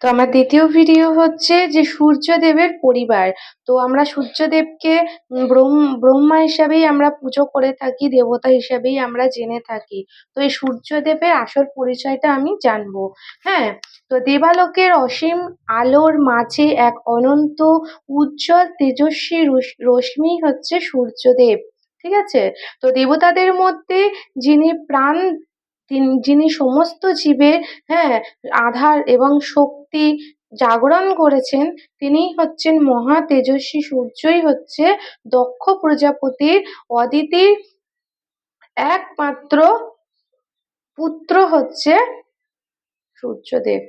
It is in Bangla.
তো আমার দ্বিতীয় ভিডিও হচ্ছে যে সূর্যদেবের পরিবার। তো আমরা সূর্যদেবকে ব্রহ্মা হিসাবেই আমরা পুজো করে থাকি, দেবতা হিসাবেই আমরা জেনে থাকি। তো এই সূর্যদেবের আসল পরিচয়টা আমি জানবো। হ্যাঁ, তো দেবালোকের অসীম আলোর মাঝে এক অনন্ত উজ্জ্বল তেজস্বী রশ্মি হচ্ছে সূর্যদেব। ঠিক আছে? তো দেবতাদের মধ্যে যিনি প্রাণ, যিনি সমস্ত জীবের, হ্যাঁ, আধার এবং শক্তি জাগরণ করেছেন, তিনিই হচ্ছেন মহা তেজস্বী সূর্যই হচ্ছে দক্ষ প্রজাপতির অদিতি একমাত্র পুত্র হচ্ছে সূর্যদেব।